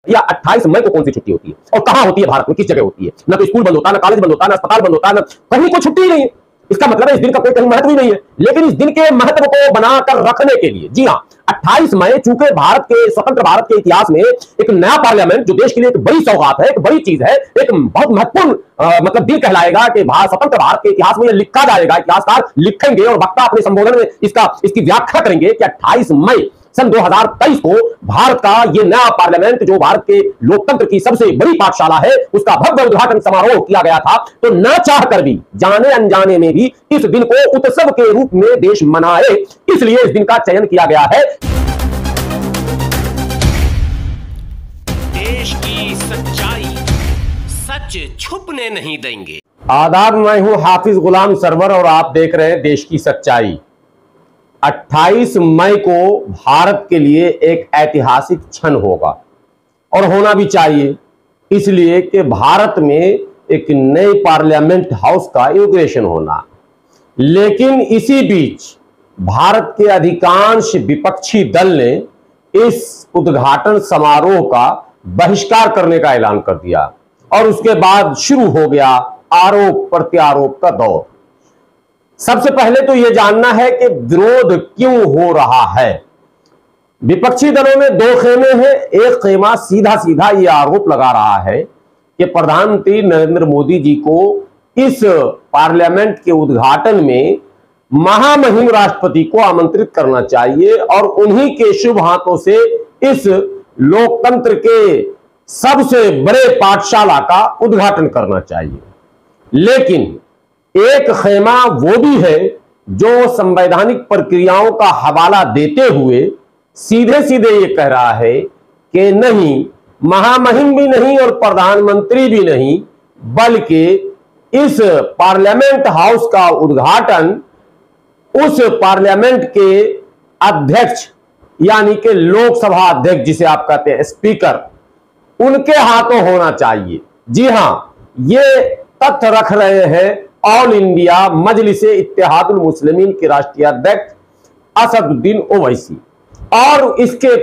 या 28 मई को कौन सी छुट्टी होती है और कहां होती है, भारत में किस जगह होती है? ना तो स्कूल बंद होता, ना कॉलेज बंद होता, ना अस्पताल बंद होता, ना कहीं कोई छुट्टी ही नहीं है। इसका मतलब है इस दिन का कोई कहीं महत्व ही नहीं है। लेकिन इस दिन के महत्व को बनाकर रखने के लिए, जी हां, 28 मई चूंकि भारत के स्वतंत्र भारत के इतिहास में एक नया पार्लियामेंट, जो देश के लिए एक बड़ी सौगात है, एक बड़ी चीज है, एक बहुत महत्वपूर्ण मतलब दिन कहलाएगा कि स्वतंत्र भारत के इतिहास में यह लिखा जाएगा, इतिहासकार लिखेंगे और वक्ता अपने संबोधन में इसकी व्याख्या करेंगे कि 28 मई सन 2023 को भारत का यह नया पार्लियामेंट, जो भारत के लोकतंत्र की सबसे बड़ी पाठशाला है, उसका भव्य उद्घाटन समारोह किया गया था। तो न चाहकर भी, जाने अनजाने में भी इस दिन को उत्सव के रूप में देश मनाए, इसलिए इस दिन का चयन किया गया है। देश की सच्चाई सच छुपने नहीं देंगे। आदाब, मैं हूं हाफिज गुलाम सरवर और आप देख रहे हैं देश की सच्चाई। 28 मई को भारत के लिए एक ऐतिहासिक क्षण होगा और होना भी चाहिए, इसलिए कि भारत में एक नए पार्लियामेंट हाउस का इनॉग्रेशन होना। लेकिन इसी बीच भारत के अधिकांश विपक्षी दल ने इस उद्घाटन समारोह का बहिष्कार करने का ऐलान कर दिया और उसके बाद शुरू हो गया आरोप प्रत्यारोप का दौर। सबसे पहले तो यह जानना है कि विरोध क्यों हो रहा है। विपक्षी दलों में दो खेमे हैं। एक खेमा सीधा सीधा यह आरोप लगा रहा है कि प्रधानमंत्री नरेंद्र मोदी जी को इस पार्लियामेंट के उद्घाटन में महामहिम राष्ट्रपति को आमंत्रित करना चाहिए और उन्हीं के शुभ हाथों से इस लोकतंत्र के सबसे बड़े पाठशाला का उद्घाटन करना चाहिए। लेकिन एक खेमा वो भी है जो संवैधानिक प्रक्रियाओं का हवाला देते हुए सीधे सीधे ये कह रहा है कि नहीं, महामहिम भी नहीं और प्रधानमंत्री भी नहीं, बल्कि इस पार्लियामेंट हाउस का उद्घाटन उस पार्लियामेंट के अध्यक्ष यानी कि लोकसभा अध्यक्ष, जिसे आप कहते हैं स्पीकर, उनके हाथों होना चाहिए। जी हां, ये तथ्य रख रहे हैं ऑल इंडिया मजलिसे इत्तेहादुल मुस्लिमीन के राष्ट्रीय अध्यक्ष असदुद्दीन ओवैसी, और इसके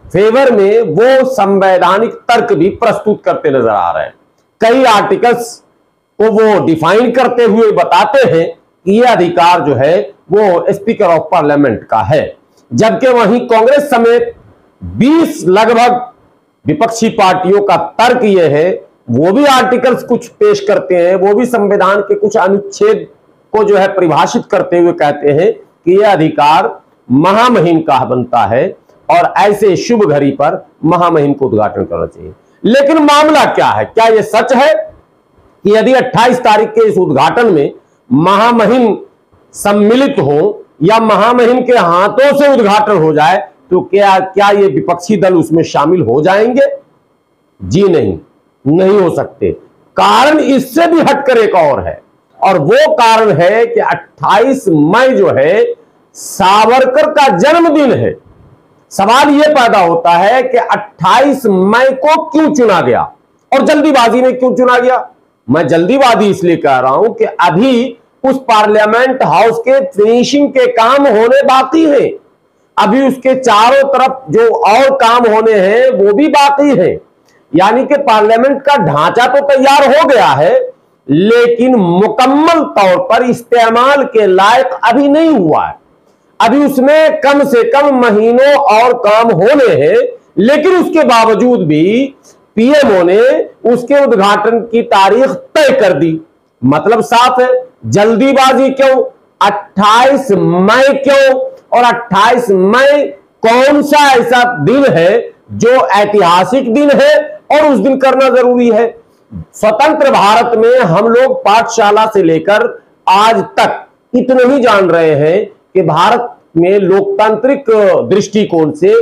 फेवर में वो संवैधानिक तर्क भी प्रस्तुत करते नजर आ रहे हैं। कई आर्टिकल्स को वो डिफाइन करते हुए बताते हैं कि यह अधिकार जो है वो स्पीकर ऑफ पार्लियामेंट का है, जबकि वहीं कांग्रेस समेत 20 लगभग विपक्षी पार्टियों का तर्क यह है, वो भी आर्टिकल्स कुछ पेश करते हैं, वो भी संविधान के कुछ अनुच्छेद को जो है परिभाषित करते हुए कहते हैं कि यह अधिकार महामहिम का बनता है और ऐसे शुभ घड़ी पर महामहिम को उद्घाटन करना चाहिए। लेकिन मामला क्या है? क्या यह सच है कि यदि 28 तारीख के इस उद्घाटन में महामहिम सम्मिलित हो या महामहिम के हाथों से उद्घाटन हो जाए तो क्या ये विपक्षी दल उसमें शामिल हो जाएंगे? जी नहीं हो सकते। कारण इससे भी हटकर एक और है, और वो कारण है कि 28 मई जो है सावरकर का जन्मदिन है। सवाल यह पैदा होता है कि 28 मई को क्यों चुना गया और जल्दीबाजी में क्यों चुना गया? मैं जल्दीबाजी इसलिए कह रहा हूं कि अभी उस पार्लियामेंट हाउस के फिनिशिंग के काम होने बाकी हैं। अभी उसके चारों तरफ जो और काम होने हैं वो भी बाकी हैं। यानी कि पार्लियामेंट का ढांचा तो तैयार हो गया है, लेकिन मुकम्मल तौर पर इस्तेमाल के लायक अभी नहीं हुआ है। अभी उसमें कम से कम महीनों और काम होने हैं, लेकिन उसके बावजूद भी पीएमओ ने उसके उद्घाटन की तारीख तय कर दी। मतलब साफ है, जल्दीबाजी क्यों? 28 मई क्यों? और 28 मई कौन सा ऐसा दिन है जो ऐतिहासिक दिन है और उस दिन करना जरूरी है? स्वतंत्र भारत में हम लोग पाठशाला से लेकर आज तक इतने ही जान रहे हैं कि भारत में लोकतांत्रिक दृष्टिकोण से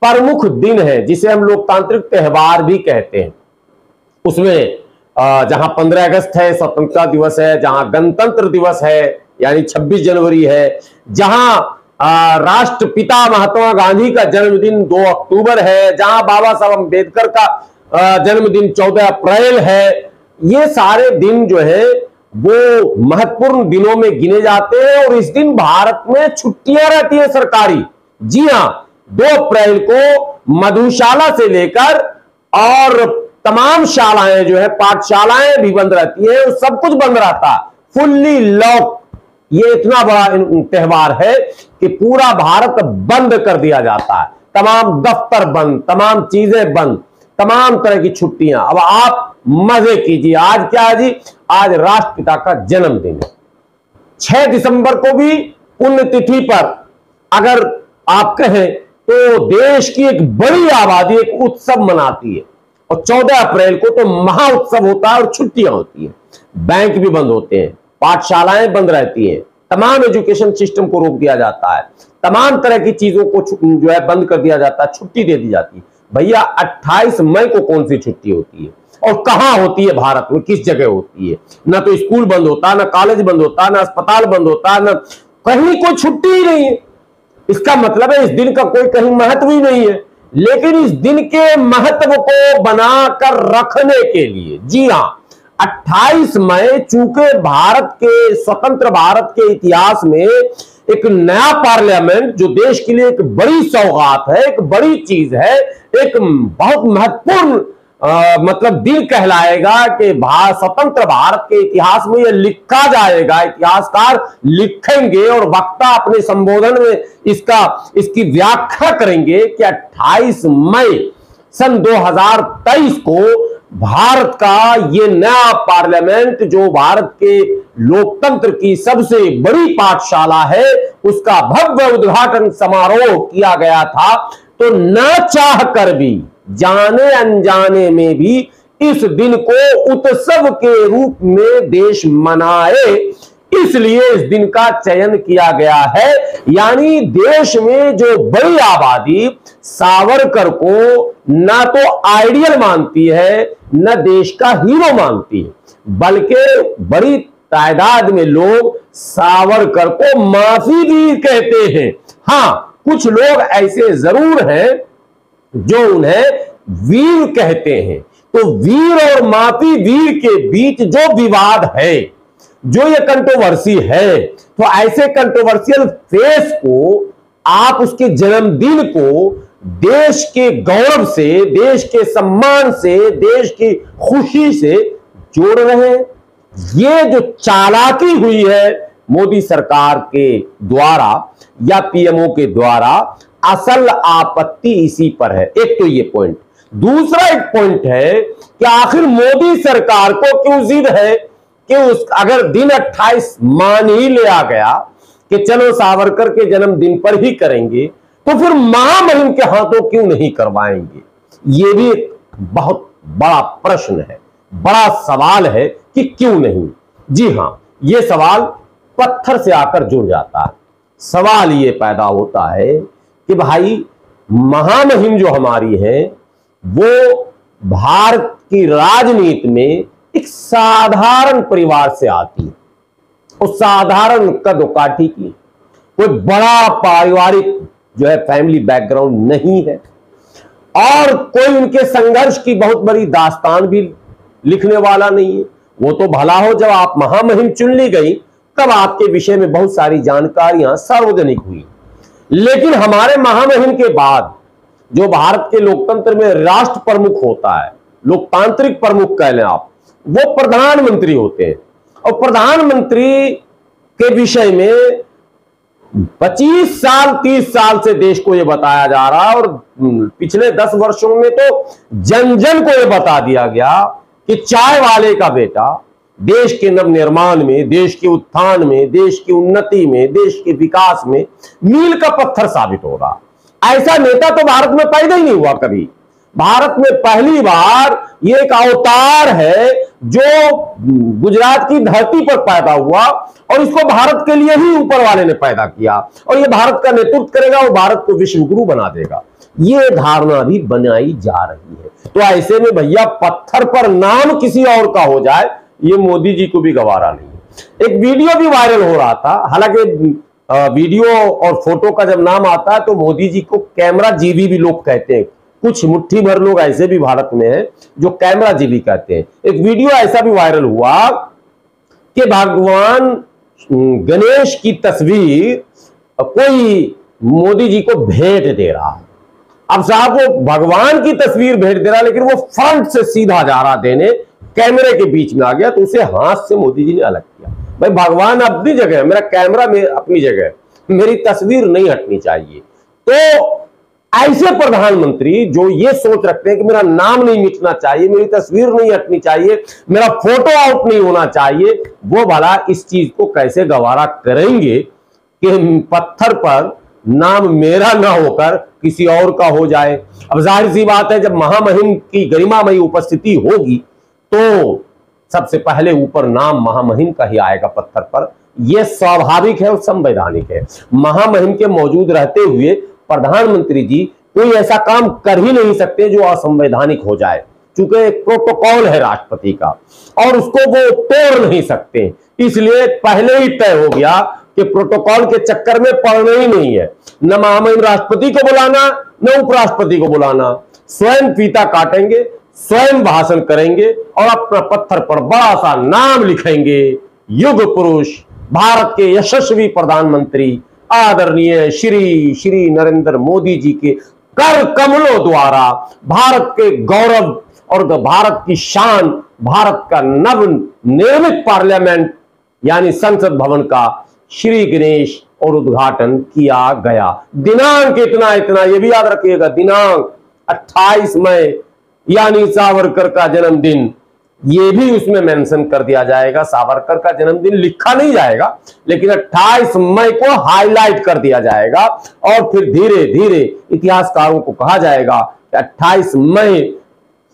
प्रमुख दिन है, जिसे हम लोकतांत्रिक त्योहार भी कहते हैं। उसमें जहां 15 अगस्त है, स्वतंत्रता दिवस है, जहां गणतंत्र दिवस है यानी 26 जनवरी है, जहां राष्ट्रपिता महात्मा गांधी का जन्मदिन 2 अक्टूबर है, जहां बाबा साहब अंबेडकर का जन्मदिन 14 अप्रैल है। ये सारे दिन जो है वो महत्वपूर्ण दिनों में गिने जाते हैं और इस दिन भारत में छुट्टियां रहती है सरकारी। जी हां, 2 अप्रैल को मधुशाला से लेकर और तमाम शालाएं जो है, पाठशालाएं भी बंद रहती है, सब कुछ बंद रहता है, फुल्ली लॉक। ये इतना बड़ा त्योहार है कि पूरा भारत बंद कर दिया जाता है, तमाम दफ्तर बंद, तमाम चीजें बंद, तमाम तरह की छुट्टियां। अब आप मजे कीजिए। आज क्या है जी? आज राष्ट्रपिता का जन्मदिन है। 6 दिसंबर को भी पुण्यतिथि पर अगर आप कहें तो देश की एक बड़ी आबादी एक उत्सव मनाती है, और 14 अप्रैल को तो महा उत्सव होता है और छुट्टियां होती हैं, बैंक भी बंद होते हैं, पाठशालाएं बंद रहती हैं, तमाम एजुकेशन सिस्टम को रोक दिया जाता है, तमाम तरह की चीजों को जो है बंद कर दिया जाता है, छुट्टी दे दी जाती है। भैया 28 मई को कौन सी छुट्टी होती है और कहां होती है? भारत में किस जगह होती है? ना तो स्कूल बंद होता, ना कॉलेज बंद होता, ना अस्पताल बंद होता, ना कहीं कोई छुट्टी ही नहीं है। इसका मतलब है इस दिन का कोई कहीं महत्व ही नहीं है। लेकिन इस दिन के महत्व को बनाकर रखने के लिए, जी हां, 28 मई चूंकि भारत के स्वतंत्र भारत के इतिहास में एक नया पार्लियामेंट, जो देश के लिए एक बड़ी सौगात है, एक बड़ी चीज है, एक बहुत महत्वपूर्ण मतलब दिन कहलाएगा कि स्वतंत्र भारत के इतिहास में यह लिखा जाएगा, इतिहासकार लिखेंगे और वक्ता अपने संबोधन में इसकी व्याख्या करेंगे कि 28 मई सन 2023 को भारत का ये नया पार्लियामेंट, जो भारत के लोकतंत्र की सबसे बड़ी पाठशाला है, उसका भव्य उद्घाटन समारोह किया गया था। तो न चाह कर भी, जाने अनजाने में भी इस दिन को उत्सव के रूप में देश मनाए, इसलिए इस दिन का चयन किया गया है। यानी देश में जो बड़ी आबादी सावरकर को ना तो आइडियल मानती है, न देश का हीरो मानती है, बल्कि बड़ी तादाद में लोग सावरकर को माफी वीर कहते हैं। हां, कुछ लोग ऐसे जरूर हैं जो उन्हें वीर कहते हैं। तो वीर और माफी वीर के बीच जो विवाद है, जो ये कंट्रोवर्सी है, तो ऐसे कंट्रोवर्शियल फेस को आप उसके जन्मदिन को देश के गौरव से, देश के सम्मान से, देश की खुशी से जोड़ रहे हैं। ये जो चालाकी हुई है मोदी सरकार के द्वारा या पीएमओ के द्वारा, असल आपत्ति इसी पर है। एक तो ये पॉइंट। दूसरा एक पॉइंट है कि आखिर मोदी सरकार को क्यों जिद है कि अगर दिन 28 मान ही लिया गया कि चलो सावरकर के जन्मदिन पर ही करेंगे, तो फिर महामहिम के हाथों क्यों नहीं करवाएंगे? ये भी एक बहुत बड़ा प्रश्न है, बड़ा सवाल है कि क्यों नहीं। जी हां, ये सवाल पत्थर से आकर जुड़ जाता है। सवाल ये पैदा होता है कि भाई महामहिम जो हमारी है वो भारत की राजनीति में एक साधारण परिवार से आती है, और साधारण कदोकाठी की, कोई बड़ा पारिवारिक जो है फैमिली बैकग्राउंड नहीं है, और कोई उनके संघर्ष की बहुत बड़ी दास्तान भी लिखने वाला नहीं है। वो तो भला हो जब आप महामहिम चुन ली गई तब आपके विषय में बहुत सारी जानकारियां सार्वजनिक हुई, लेकिन हमारे महामहिम के बाद जो भारत के लोकतंत्र में राष्ट्र प्रमुख होता है, लोकतांत्रिक प्रमुख कह लें आप, वो प्रधानमंत्री होते हैं। और प्रधानमंत्री के विषय में 25 साल 30 साल से देश को यह बताया जा रहा है, और पिछले 10 वर्षों में तो जन जन को यह बता दिया गया कि चाय वाले का बेटा देश के नवनिर्माण में, देश के उत्थान में, देश की उन्नति में, देश के विकास में मील का पत्थर साबित होगा। ऐसा नेता तो भारत में पैदा ही नहीं हुआ कभी। भारत में पहली बार ये एक अवतार है जो गुजरात की धरती पर पैदा हुआ, और इसको भारत के लिए ही ऊपर वाले ने पैदा किया, और ये भारत का नेतृत्व करेगा और भारत को विश्व गुरु बना देगा। ये धारणा भी बनाई जा रही है। तो ऐसे में भैया पत्थर पर नाम किसी और का हो जाए, ये मोदी जी को भी गवारा नहीं है। एक वीडियो भी वायरल हो रहा था, हालांकि वीडियो और फोटो का जब नाम आता है तो मोदी जी को कैमरा जीवी भी लोग कहते हैं। कुछ मुट्ठी भर लोग ऐसे भी भारत में हैं जो कैमरा जीवी कहते हैं। एक वीडियो ऐसा भी वायरल हुआ कि भगवान गणेश की तस्वीर कोई मोदी जी को भेंट दे रहा है। अब साहब वो भगवान की तस्वीर भेज दे रहा, लेकिन वो फ्रंट से सीधा जा रहा देने, कैमरे के बीच में आ गया, तो उसे हाथ से मोदी जी ने अलग किया। भाई भगवान अपनी जगह है, मेरा कैमरा में अपनी जगह है, मेरी तस्वीर नहीं हटनी चाहिए। तो ऐसे प्रधानमंत्री जो ये सोच रखते हैं कि मेरा नाम नहीं मिटना चाहिए, मेरी तस्वीर नहीं हटनी चाहिए, मेरा फोटो आउट नहीं होना चाहिए, वो भला इस चीज को कैसे गवारा करेंगे कि पत्थर पर नाम मेरा ना होकर किसी और का हो जाए। अब जाहिर सी बात है, जब महामहिम की गरिमामयी उपस्थिति होगी तो सबसे पहले ऊपर नाम महामहिम का ही आएगा पत्थर पर। यह स्वाभाविक है और संवैधानिक है। महामहिम के मौजूद रहते हुए प्रधानमंत्री जी कोई ऐसा काम कर ही नहीं सकते जो असंवैधानिक हो जाए, चूंकि एक प्रोटोकॉल है राष्ट्रपति का और उसको वो तोड़ नहीं सकते। इसलिए पहले ही तय हो गया कि प्रोटोकॉल के चक्कर में पड़ना ही नहीं है, न महामहिम राष्ट्रपति को बुलाना न उपराष्ट्रपति को बुलाना। स्वयं फीता काटेंगे, स्वयं भाषण करेंगे और अपना पत्थर पर बड़ा सा नाम लिखेंगे, युग पुरुष भारत के यशस्वी प्रधानमंत्री आदरणीय श्री श्री नरेंद्र मोदी जी के कर कमलों द्वारा भारत के गौरव और भारत की शान, भारत का नव निर्मित पार्लियामेंट यानी संसद भवन का श्री गणेश और उद्घाटन किया गया। दिनांक इतना इतना, ये भी याद रखिएगा, दिनांक 28 मई यानी सावरकर का जन्मदिन, ये भी उसमें मेंशन कर दिया जाएगा। सावरकर का जन्मदिन लिखा नहीं जाएगा, लेकिन 28 मई को हाईलाइट कर दिया जाएगा और फिर धीरे धीरे इतिहासकारों को कहा जाएगा कि 28 मई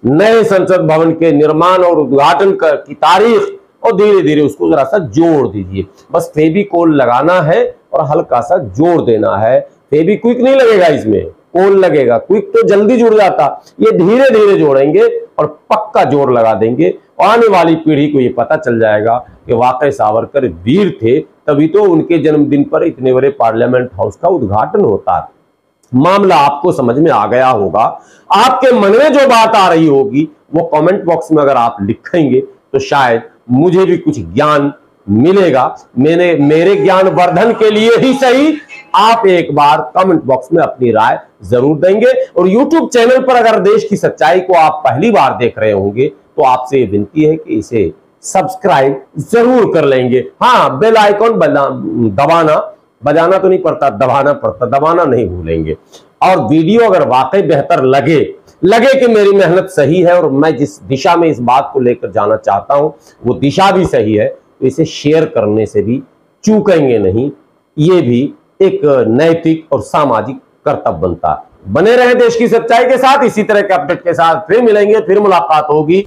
नए संसद भवन के निर्माण और उद्घाटन की तारीख, और धीरे धीरे उसको जरा सा जोड़ दीजिए। बस फेविकोल लगाना है और हल्का सा जोड़ देना है। फेविक्विक नहीं लगेगा, इसमें कोल लगेगा। क्विक तो जल्दी जुड़ जाता, ये धीरे धीरे जोड़ेंगे और पक्का जोड़ लगा देंगे। आने वाली पीढ़ी को ये पता चल जाएगा कि वाकई सावरकर वीर थे, तभी तो उनके जन्मदिन पर इतने बड़े पार्लियामेंट हाउस का उद्घाटन होता है। मामला आपको समझ में आ गया होगा। आपके मन में जो बात आ रही होगी वो कमेंट बॉक्स में अगर आप लिखेंगे तो शायद मुझे भी कुछ ज्ञान मिलेगा। मेरे ज्ञान वर्धन के लिए ही सही, आप एक बार कमेंट बॉक्स में अपनी राय जरूर देंगे। और YouTube चैनल पर अगर देश की सच्चाई को आप पहली बार देख रहे होंगे तो आपसे विनती है कि इसे सब्सक्राइब जरूर कर लेंगे। हाँ, बेल आइकॉन दबाना, बजाना तो नहीं पड़ता, दबाना पड़ता, दबाना नहीं भूलेंगे। और वीडियो अगर वाकई बेहतर लगे कि मेरी मेहनत सही है और मैं जिस दिशा में इस बात को लेकर जाना चाहता हूं वो दिशा भी सही है, तो इसे शेयर करने से भी चूकेंगे नहीं। ये भी एक नैतिक और सामाजिक कर्तव्य बनता है। बने रहे देश की सच्चाई के साथ। इसी तरह के अपडेट के साथ फिर मिलेंगे, फिर मुलाकात होगी।